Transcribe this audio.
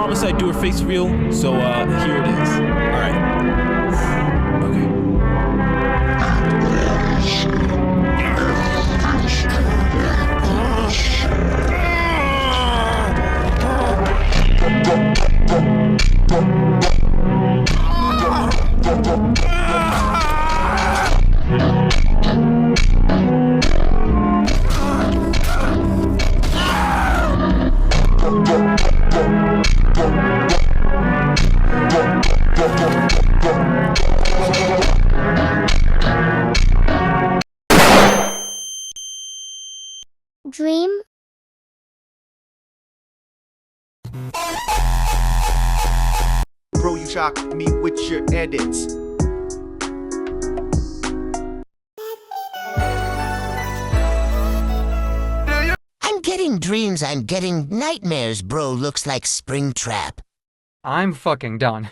promised I'd do her face real, so here it is. Alright. Okay. Dream? Bro, you shock me with your edits. I'm getting dreams, I'm getting nightmares, bro. Looks like Springtrap. I'm fucking done.